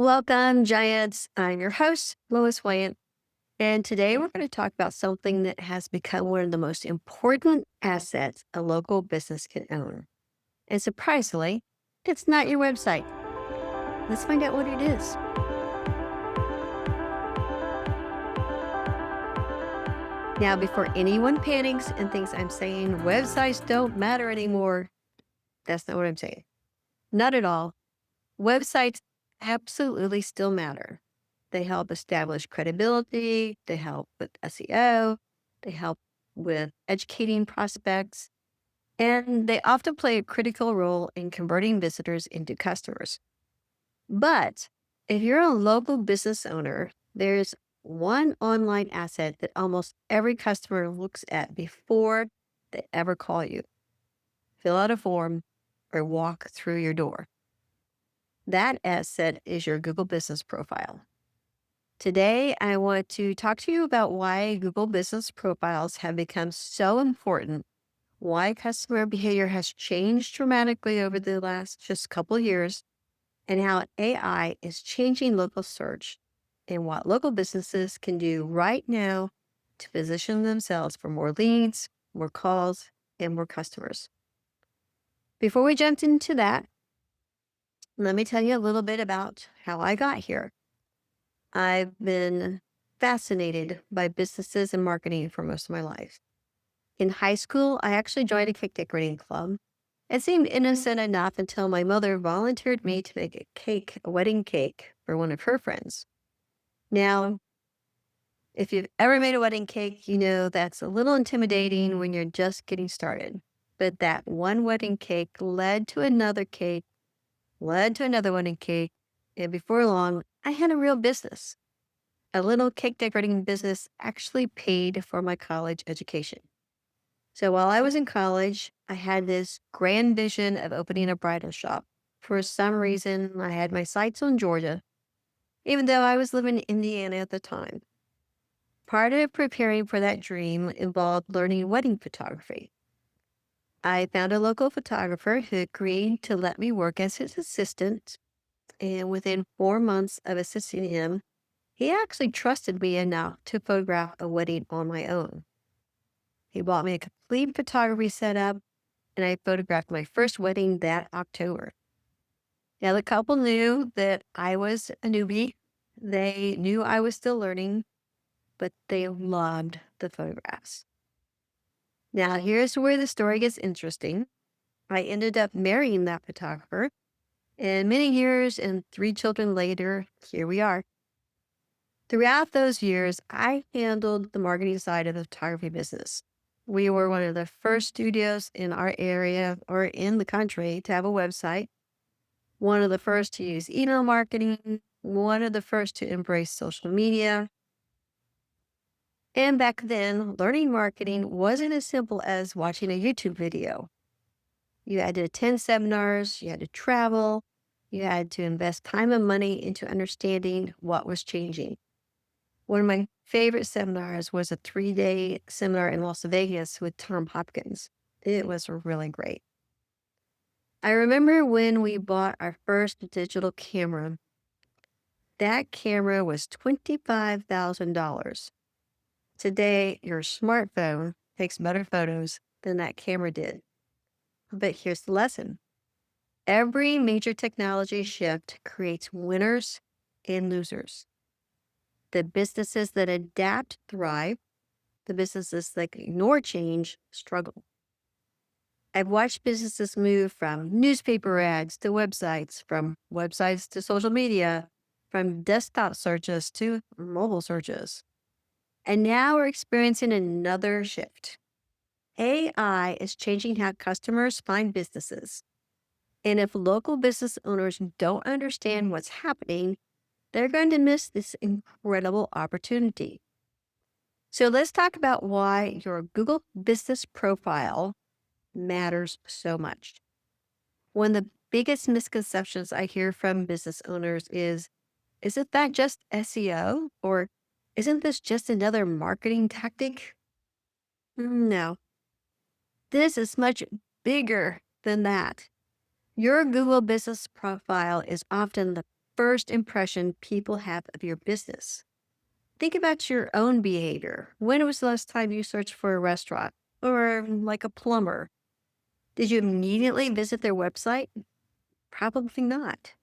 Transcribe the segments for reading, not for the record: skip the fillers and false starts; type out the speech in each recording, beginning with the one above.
Welcome, Giants. I'm your host, Lois Wyant, and today we're going to talk about something that has become one of the most important assets a local business can own. And surprisingly, it's not your website. Let's find out what it is. Now, before anyone panics and thinks I'm saying websites don't matter anymore, that's not what I'm saying. Not at all. Websites absolutely still matter. They help establish credibility, they help with SEO, they help with educating prospects, and they often play a critical role in converting visitors into customers. But if you're a local business owner, there's one online asset that almost every customer looks at before they ever call you, fill out a form, or walk through your door. That asset is your Google Business Profile. Today, I want to talk to you about why Google Business Profiles have become so important, why customer behavior has changed dramatically over the last just couple of years, and how AI is changing local search, and what local businesses can do right now to position themselves for more leads, more calls, and more customers. Before we jump into that, let me tell you a little bit about how I got here. I've been fascinated by businesses and marketing for most of my life. In high school, I actually joined a cake decorating club. It seemed innocent enough until my mother volunteered me to make a wedding cake for one of her friends. Now, if you've ever made a wedding cake, you know that's a little intimidating when you're just getting started. But that one wedding cake led to another cake, led to another wedding cake, and before long, I had a real business. A little cake decorating business actually paid for my college education. So while I was in college, I had this grand vision of opening a bridal shop. For some reason, I had my sights on Georgia, even though I was living in Indiana at the time. Part of preparing for that dream involved learning wedding photography. I found a local photographer who agreed to let me work as his assistant, and within 4 months of assisting him, he actually trusted me enough to photograph a wedding on my own. He bought me a complete photography setup, and I photographed my first wedding that October. Now, the couple knew that I was a newbie. They knew I was still learning, but they loved the photographs. Now, here's where the story gets interesting. I ended up marrying that photographer, and many years and 3 children later, here we are. Throughout those years, I handled the marketing side of the photography business. We were one of the first studios in our area or in the country to have a website, one of the first to use email marketing, one of the first to embrace social media. And back then, learning marketing wasn't as simple as watching a YouTube video. You had to attend seminars, you had to travel, you had to invest time and money into understanding what was changing. One of my favorite seminars was a 3-day seminar in Las Vegas with Tom Hopkins. It was really great. I remember when we bought our first digital camera. That camera was $25,000. Today, your smartphone takes better photos than that camera did. But here's the lesson. Every major technology shift creates winners and losers. The businesses that adapt thrive. The businesses that ignore change struggle. I've watched businesses move from newspaper ads to websites, from websites to social media, from desktop searches to mobile searches. And now we're experiencing another shift. AI is changing how customers find businesses. And if local business owners don't understand what's happening, they're going to miss this incredible opportunity. So let's talk about why your Google Business Profile matters so much. One of the biggest misconceptions I hear from business owners is, isn't that just SEO? Or isn't this just another marketing tactic? No, this is much bigger than that. Your Google Business Profile is often the first impression people have of your business? Think about your own behavior. When was the last time you searched for a restaurant or like a plumber? Did you immediately visit their website? Probably not.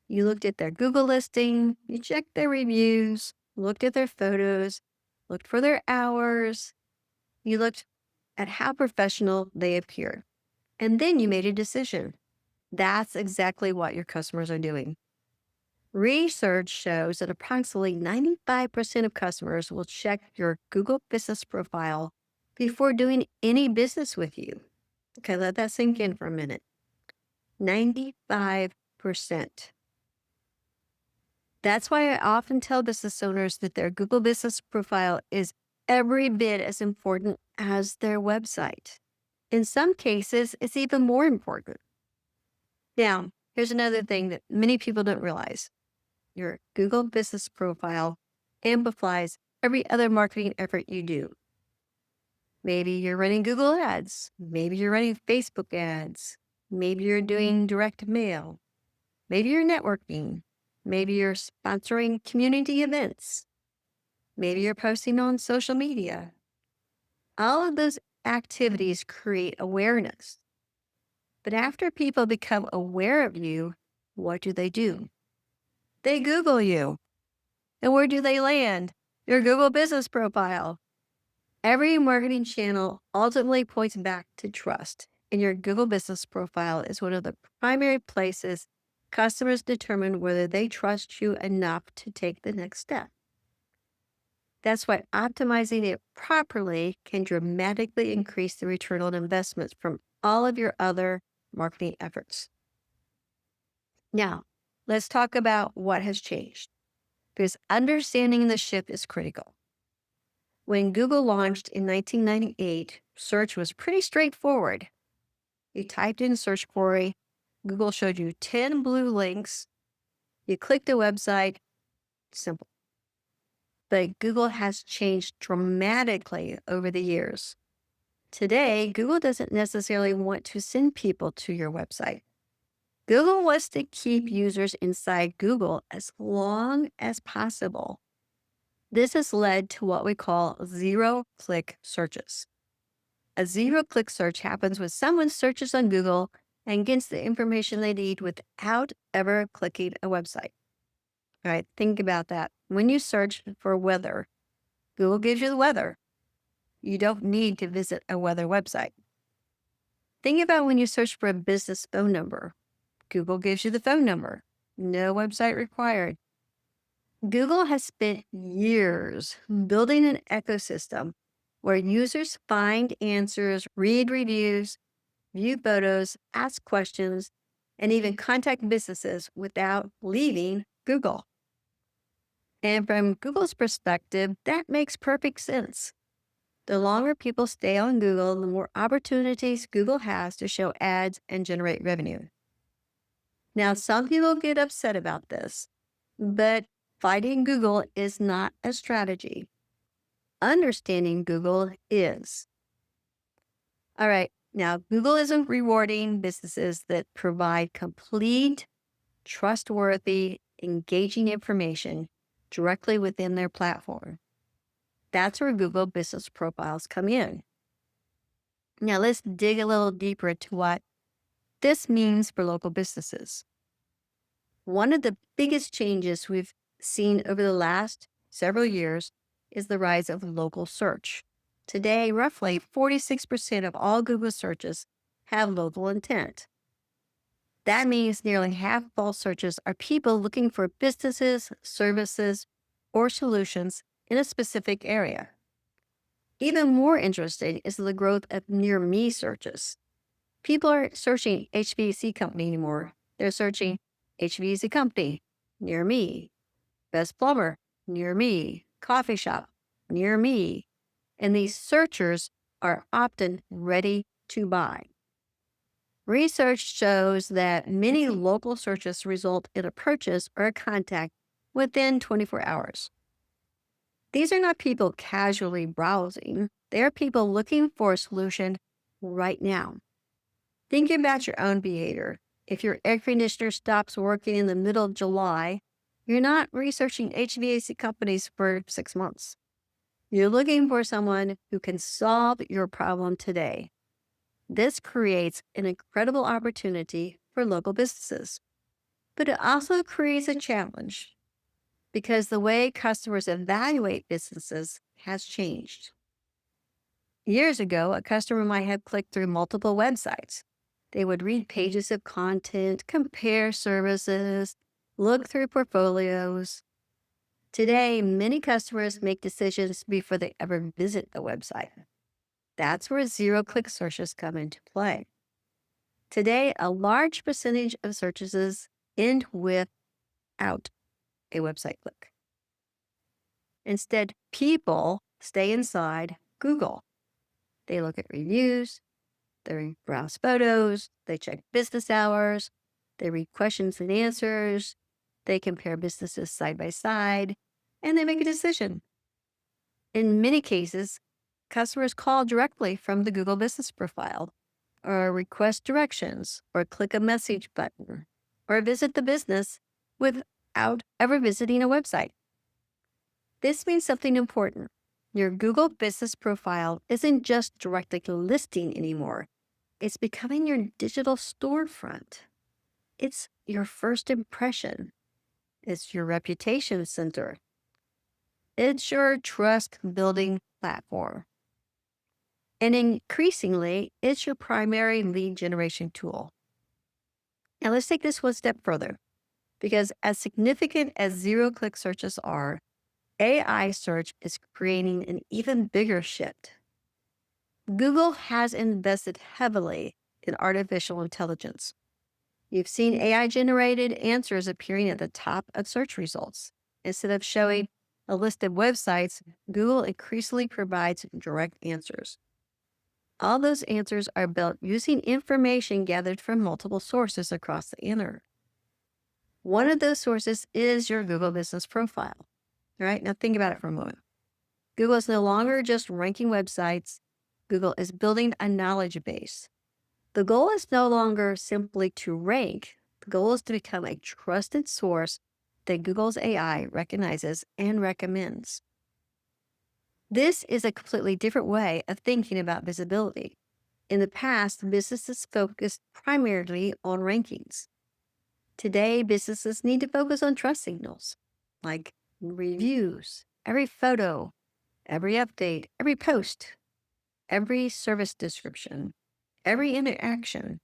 You looked at their Google listing, you checked their reviews, looked at their photos, looked for their hours, you looked at how professional they appear, and then you made a decision. That's exactly what your customers are doing. Research shows that approximately 95% of customers will check your Google business profile before doing any business with you. Okay, let that sink in for a minute. 95%. That's why I often tell business owners that their Google business profile is every bit as important as their website. In some cases, it's even more important. Now, here's another thing that many people don't realize. Your Google business profile amplifies every other marketing effort you do. Maybe you're running Google ads. Maybe you're running Facebook ads. Maybe you're doing direct mail. Maybe you're networking. Maybe you're sponsoring community events. Maybe you're posting on social media. All of those activities create awareness. But after people become aware of you, what do? They Google you. And where do they land? Your Google business profile. Every marketing channel ultimately points back to trust, and your Google business profile is one of the primary places customers determine whether they trust you enough to take the next step. That's why optimizing it properly can dramatically increase the return on investments from all of your other marketing efforts. Now, let's talk about what has changed, because understanding the shift is critical. When Google launched in 1998, search was pretty straightforward. You typed in search query, Google showed you 10 blue links, you clicked a website, simple. But Google has changed dramatically over the years. Today, Google doesn't necessarily want to send people to your website. Google wants to keep users inside Google as long as possible. This has led to what we call zero-click searches. A zero-click search happens when someone searches on Google and gets the information they need without ever clicking a website. All right, think about that. When you search for weather, Google gives you the weather. You don't need to visit a weather website. Think about when you search for a business phone number. Google gives you the phone number. No website required. Google has spent years building an ecosystem where users find answers, read reviews, view photos, ask questions, and even contact businesses without leaving Google. And from Google's perspective, that makes perfect sense. The longer people stay on Google, the more opportunities Google has to show ads and generate revenue. Now, some people get upset about this, but fighting Google is not a strategy. Understanding Google is. All right, now Google isn't rewarding businesses that provide complete, trustworthy, engaging information directly within their platform. That's where Google business profiles come in. Now let's dig a little deeper into what this means for local businesses. One of the biggest changes we've seen over the last several years is the rise of local search. Today, roughly 46% of all Google searches have local intent. That means nearly half of all searches are people looking for businesses, services, or solutions in a specific area. Even more interesting is the growth of near me searches. People aren't searching HVAC company anymore. They're searching HVAC company, near me, best plumber, near me, coffee shop, near me. And these searchers are often ready to buy. Research shows that many local searches result in a purchase or a contact within 24 hours. These are not people casually browsing. They are people looking for a solution right now. Think about your own behavior. If your air conditioner stops working in the middle of July, you're not researching HVAC companies for 6 months. You're looking for someone who can solve your problem today. This creates an incredible opportunity for local businesses, but it also creates a challenge because the way customers evaluate businesses has changed. Years ago, a customer might have clicked through multiple websites. They would read pages of content, compare services, look through portfolios. Today, many customers make decisions before they ever visit the website. That's where zero-click searches come into play. Today, a large percentage of searches end without a website click. Instead, people stay inside Google. They look at reviews, they browse photos, they check business hours, they read questions and answers, they compare businesses side by side, and they make a decision. In many cases, customers call directly from the Google Business Profile, or request directions, or click a message button, or visit the business without ever visiting a website. This means something important. Your Google Business Profile isn't just directly listing anymore. It's becoming your digital storefront. It's your first impression. It's your reputation center. It's your trust building platform. And increasingly, it's your primary lead generation tool. Now let's take this one step further, because as significant as zero-click searches are, AI search is creating an even bigger shift. Google has invested heavily in artificial intelligence. You've seen AI-generated answers appearing at the top of search results. Instead of showing a list of websites, Google increasingly provides direct answers. All those answers are built using information gathered from multiple sources across the internet. One of those sources is your Google Business Profile. All right, now think about it for a moment. Google is no longer just ranking websites. Google is building a knowledge base. The goal is no longer simply to rank. The goal is to become a trusted source that Google's AI recognizes and recommends. This is a completely different way of thinking about visibility. In the past, businesses focused primarily on rankings. Today, businesses need to focus on trust signals like reviews, every photo, every update, every post, every service description, every interaction.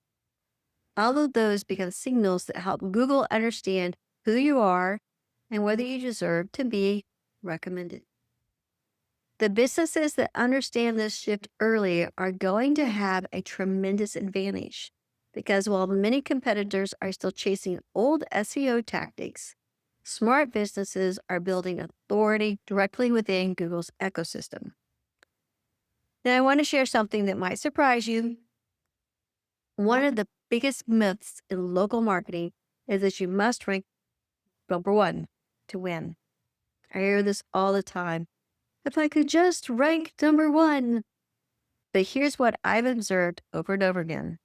All of those become signals that help Google understand who you are and whether you deserve to be recommended. The businesses that understand this shift early are going to have a tremendous advantage because while many competitors are still chasing old SEO tactics, smart businesses are building authority directly within Google's ecosystem. Now, I want to share something that might surprise you. One of the biggest myths in local marketing is that you must rank number one to win. I hear this all the time. If I could just rank number one. But here's what I've observed over and over again.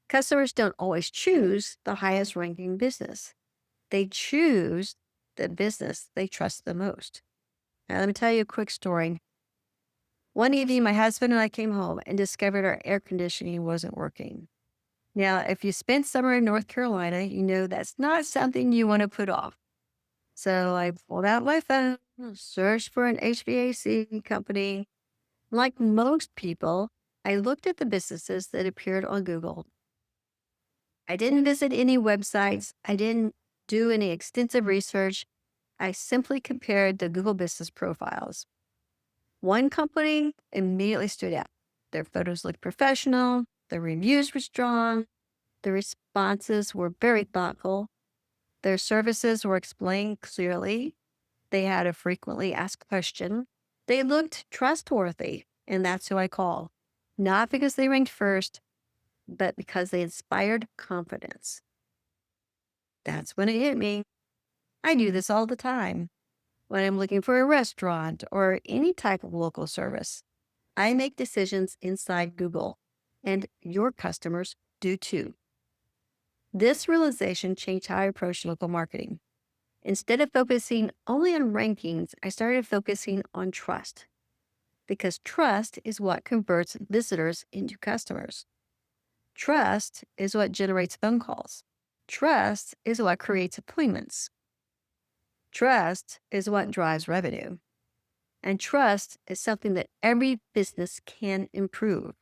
Customers don't always choose the highest ranking business. They choose the business they trust the most. Now, let me tell you a quick story. One evening, my husband and I came home and discovered our air conditioning wasn't working. Now, if you spent summer in North Carolina, you know that's not something you want to put off. So I pulled out my phone, searched for an HVAC company. Like most people, I looked at the businesses that appeared on Google. I didn't visit any websites. I didn't do any extensive research. I simply compared the Google business profiles. One company immediately stood out. Their photos looked professional. Their reviews were strong. The responses were very thoughtful. Their services were explained clearly. They had a frequently asked question. They looked trustworthy, and that's who I call. Not because they ranked first, but because they inspired confidence. That's when it hit me. I do this all the time. When I'm looking for a restaurant or any type of local service, I make decisions inside Google, and your customers do too. This realization changed how I approach local marketing. Instead of focusing only on rankings, I started focusing on trust because trust is what converts visitors into customers. Trust is what generates phone calls. Trust is what creates appointments. Trust is what drives revenue. And trust is something that every business can improve.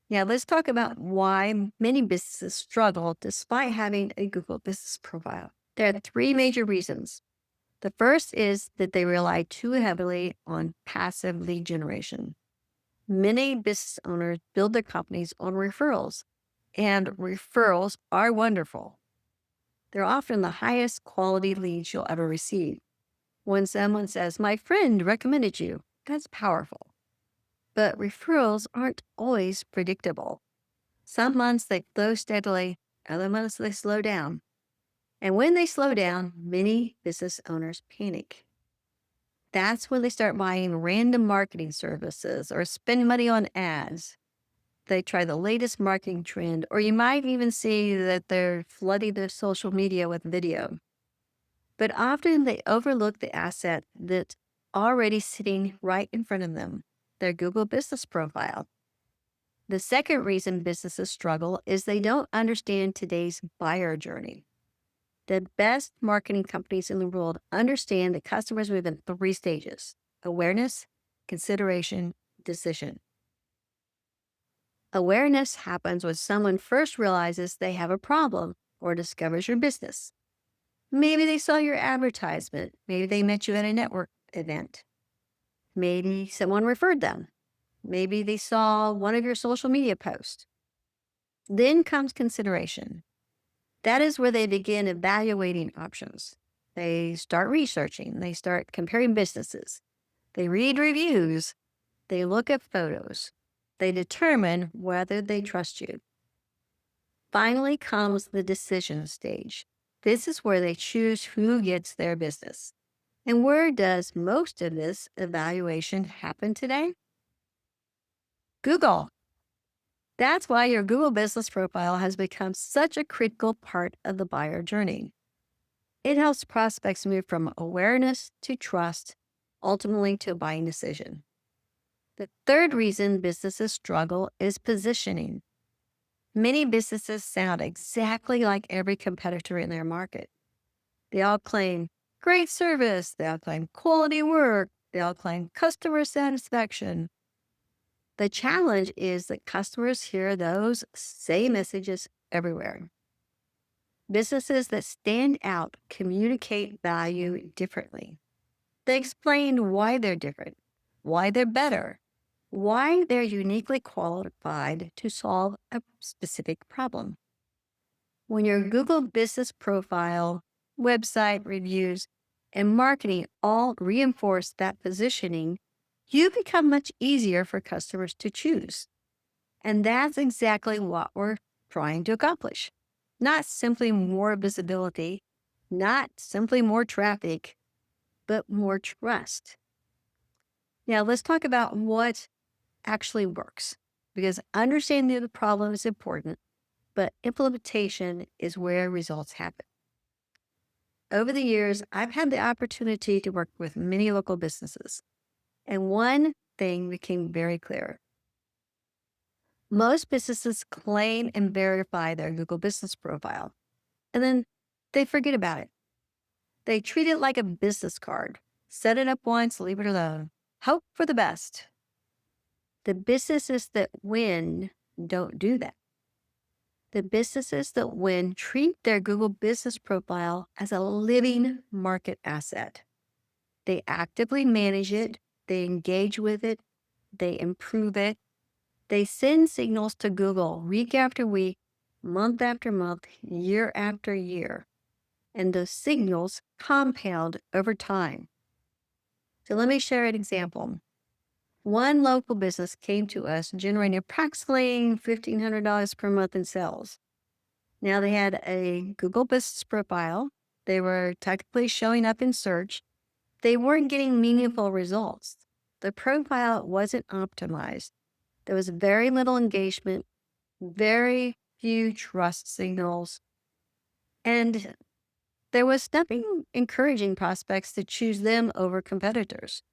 Now, let's talk about why many businesses struggle despite having a Google business profile. There are three major reasons. The first is that they rely too heavily on passive lead generation. Many business owners build their companies on referrals, and referrals are wonderful. They're often the highest quality leads you'll ever receive. When someone says, "My friend recommended you," that's powerful. But referrals aren't always predictable. Some months they flow steadily, other months they slow down. And when they slow down, many business owners panic. That's when they start buying random marketing services or spend money on ads. They try the latest marketing trend, or you might even see that they're flooding their social media with video. But often they overlook the asset that's already sitting right in front of them, their Google business profile. The second reason businesses struggle is they don't understand today's buyer journey. The best marketing companies in the world understand that customers move in three stages: awareness, consideration, decision. Awareness happens when someone first realizes they have a problem or discovers your business. Maybe they saw your advertisement. Maybe they met you at a network event. Maybe someone referred them. Maybe they saw one of your social media posts. Then comes consideration. That is where they begin evaluating options. They start researching. They start comparing businesses. They read reviews. They look at photos. They determine whether they trust you. Finally comes the decision stage. This is where they choose who gets their business. And where does most of this evaluation happen today? Google. That's why your Google business profile has become such a critical part of the buyer journey. It helps prospects move from awareness to trust, ultimately to a buying decision. The third reason businesses struggle is positioning. Many businesses sound exactly like every competitor in their market. They all claim great service, they all claim quality work, they all claim customer satisfaction. The challenge is that customers hear those same messages everywhere. Businesses that stand out communicate value differently. They explain why they're different, why they're better, why they're uniquely qualified to solve a specific problem. When your Google business profile, website reviews, and marketing all reinforce that positioning, you become much easier for customers to choose. And that's exactly what we're trying to accomplish. Not simply more visibility, not simply more traffic, but more trust. Now, let's talk about what actually works, because understanding the problem is important, but implementation is where results happen. Over the years, I've had the opportunity to work with many local businesses, and one thing became very clear. Most businesses claim and verify their Google business profile, and then they forget about it. They treat it like a business card. Set it up once, leave it alone. Hope for the best. The businesses that win don't do that. The businesses that win treat their Google business profile as a living market asset. They actively manage it, they engage with it, they improve it. They send signals to Google week after week, month after month, year after year. And those signals compound over time. So let me share an example. One local business came to us generating approximately $1,500 per month in sales. Now they had a Google business profile. They were technically showing up in search. They weren't getting meaningful results. The profile wasn't optimized. There was very little engagement, very few trust signals, and there was nothing encouraging prospects to choose them over competitors.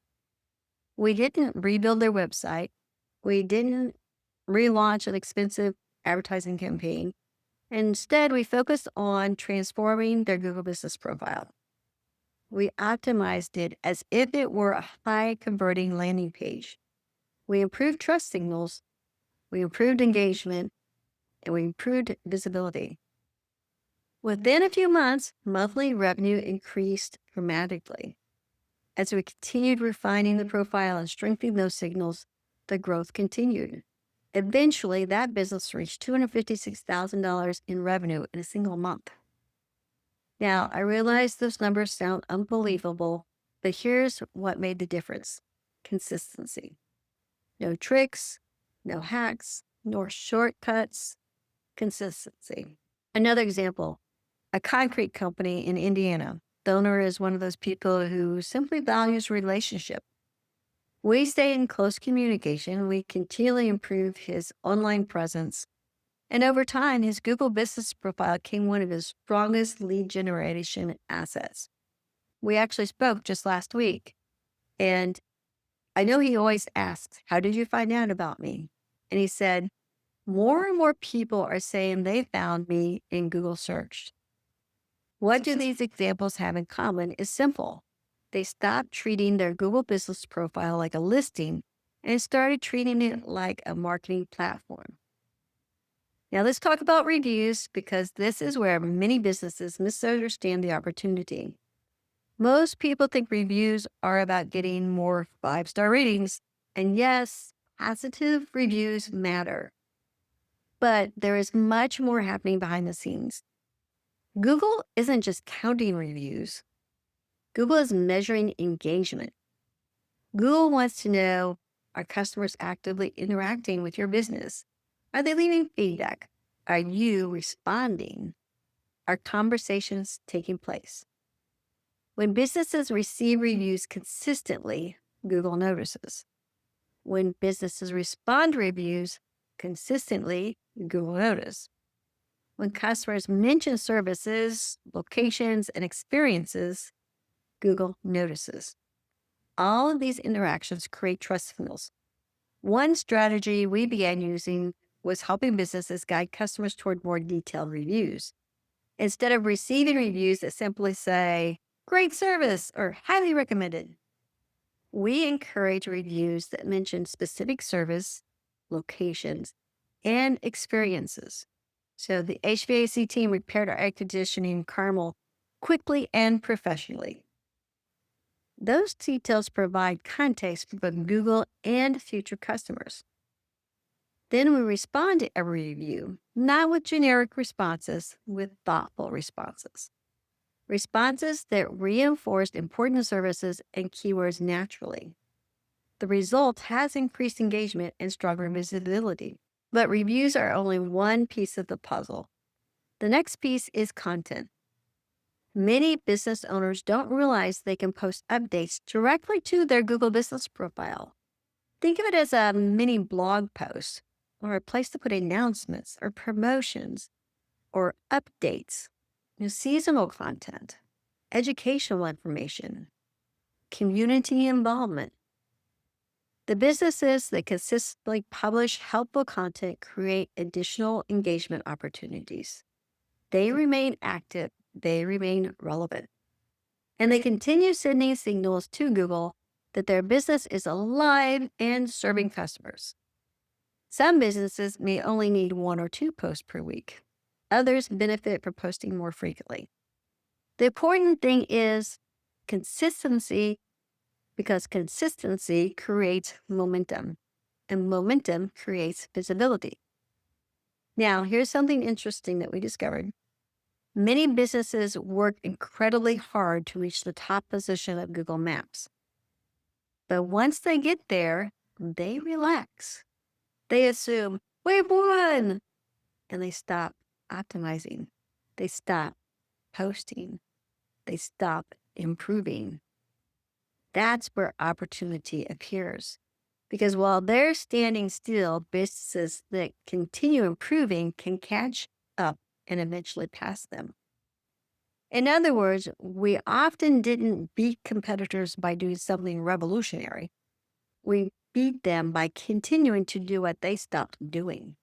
We didn't rebuild their website. We didn't relaunch an expensive advertising campaign. Instead, we focused on transforming their Google business profile. We optimized it as if it were a high converting landing page. We improved trust signals, we improved engagement, and we improved visibility. Within a few months, monthly revenue increased dramatically. As we continued refining the profile and strengthening those signals, the growth continued. Eventually, that business reached $256,000 in revenue in a single month. Now, I realize those numbers sound unbelievable, but here's what made the difference: consistency. No tricks, no hacks, nor shortcuts, consistency. Another example: a concrete company in Indiana. The owner is one of those people who simply values relationship. We stay in close communication. We continually improve his online presence. And over time, his Google business profile became one of his strongest lead generation assets. We actually spoke just last week. And I know he always asks, "How did you find out about me?" And he said, "More and more people are saying they found me in Google search." What do these examples have in common is simple. They stopped treating their Google business profile like a listing and started treating it like a marketing platform. Now let's talk about reviews, because this is where many businesses misunderstand the opportunity. Most people think reviews are about getting more 5-star ratings. And yes, positive reviews matter. But there is much more happening behind the scenes. Google isn't just counting reviews. Google is measuring engagement. Google wants to know, are customers actively interacting with your business? Are they leaving feedback? Are you responding? Are conversations taking place? When businesses receive reviews consistently, Google notices. When businesses respond to reviews consistently, Google notices. When customers mention services, locations, and experiences, Google notices. All of these interactions create trust signals. One strategy we began using was helping businesses guide customers toward more detailed reviews. Instead of receiving reviews that simply say, "Great service" or "highly recommended," we encourage reviews that mention specific service, locations, and experiences. So the HVAC team repaired our air conditioning in Carmel quickly and professionally. Those details provide context for both Google and future customers. Then we respond to every review, not with generic responses, with thoughtful responses. Responses that reinforced important services and keywords naturally. The result has increased engagement and stronger visibility. But reviews are only one piece of the puzzle. The next piece is content. Many business owners don't realize they can post updates directly to their Google business profile. Think of it as a mini blog post, or a place to put announcements or promotions or updates, seasonal content, educational information, community involvement. The businesses that consistently publish helpful content create additional engagement opportunities. They remain active, they remain relevant, and they continue sending signals to Google that their business is alive and serving customers. Some businesses may only need 1 or 2 posts per week. Others benefit from posting more frequently. The important thing is consistency, because consistency creates momentum, and momentum creates visibility. Now, here's something interesting that we discovered. Many businesses work incredibly hard to reach the top position of Google Maps. But once they get there, they relax. They assume, "We've won," and they stop optimizing. They stop posting. They stop improving. That's where opportunity appears. Because while they're standing still, businesses that continue improving can catch up and eventually pass them. In other words, we often didn't beat competitors by doing something revolutionary. We beat them by continuing to do what they stopped doing.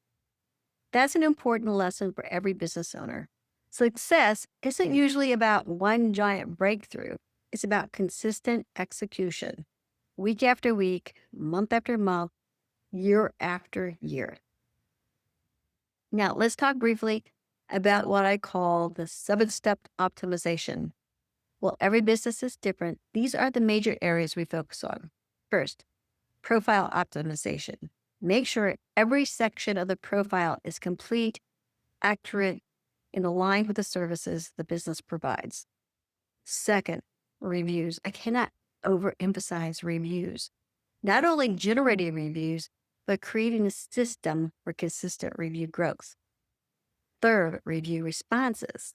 That's an important lesson for every business owner. Success isn't usually about one giant breakthrough, it's about consistent execution, week after week, month after month, year after year. Now, let's talk briefly about what I call the 7-step optimization. Well, every business is different. These are the major areas we focus on. First, profile optimization. Make sure every section of the profile is complete, accurate, and aligned with the services the business provides. Second, reviews. I cannot overemphasize reviews. Not only generating reviews, but creating a system for consistent review growth. Third, review responses.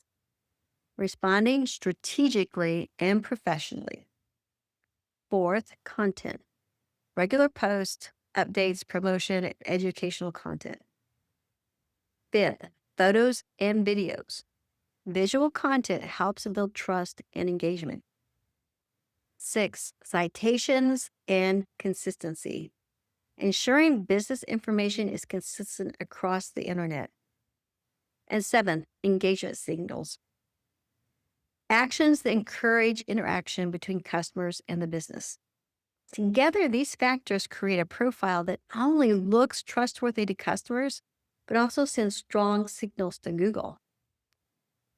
Responding strategically and professionally. Fourth, content. Regular posts, updates, promotion, and educational content. Fifth, photos and videos. Visual content helps build trust and engagement. 6, citations and consistency. Ensuring business information is consistent across the internet. And 7, engagement signals. Actions that encourage interaction between customers and the business. Together, these factors create a profile that not only looks trustworthy to customers, but also sends strong signals to Google.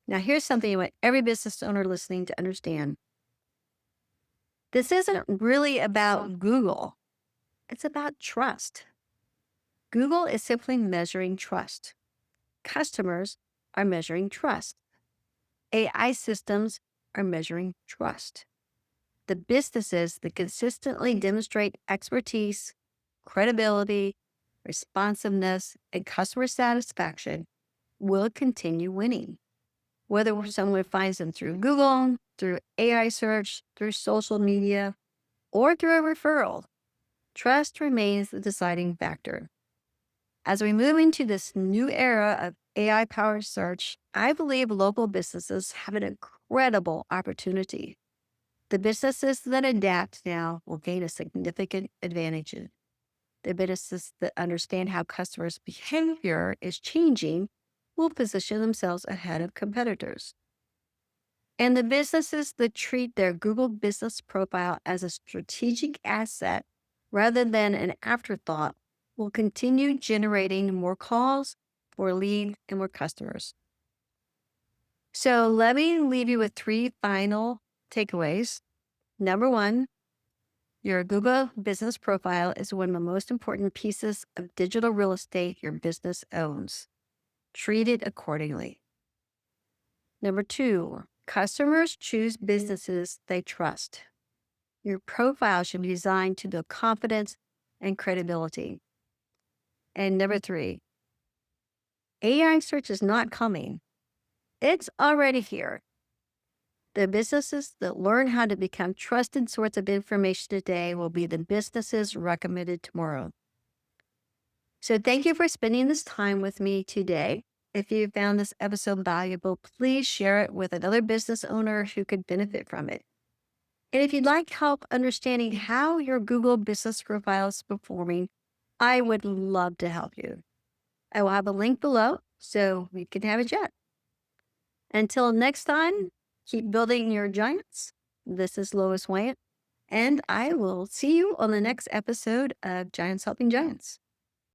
Now, here's something I want every business owner listening to understand. This isn't really about Google. It's about trust. Google is simply measuring trust. Customers are measuring trust. AI systems are measuring trust. The businesses that consistently demonstrate expertise, credibility, responsiveness, and customer satisfaction will continue winning. Whether someone finds them through Google, through AI search, through social media, or through a referral, trust remains the deciding factor. As we move into this new era of AI-powered search, I believe local businesses have an incredible opportunity. The businesses that adapt now will gain a significant advantage. The businesses that understand how customers' behavior is changing will position themselves ahead of competitors. And the businesses that treat their Google business profile as a strategic asset rather than an afterthought will continue generating more calls, more leads, and more customers. So let me leave you with 3 final takeaways. Number 1, your Google business profile is one of the most important pieces of digital real estate your business owns. Treat it accordingly. Number 2, customers choose businesses they trust. Your profile should be designed to build confidence and credibility. And number 3, AI search is not coming. It's already here. The businesses that learn how to become trusted source of information today will be the businesses recommended tomorrow. So thank you for spending this time with me today. If you found this episode valuable, please share it with another business owner who could benefit from it. And if you'd like help understanding how your Google business profile is performing, I would love to help you. I will have a link below so we can have a chat. Until next time, keep building your giants. This is Lois Wyant, and I will see you on the next episode of Giants Helping Giants.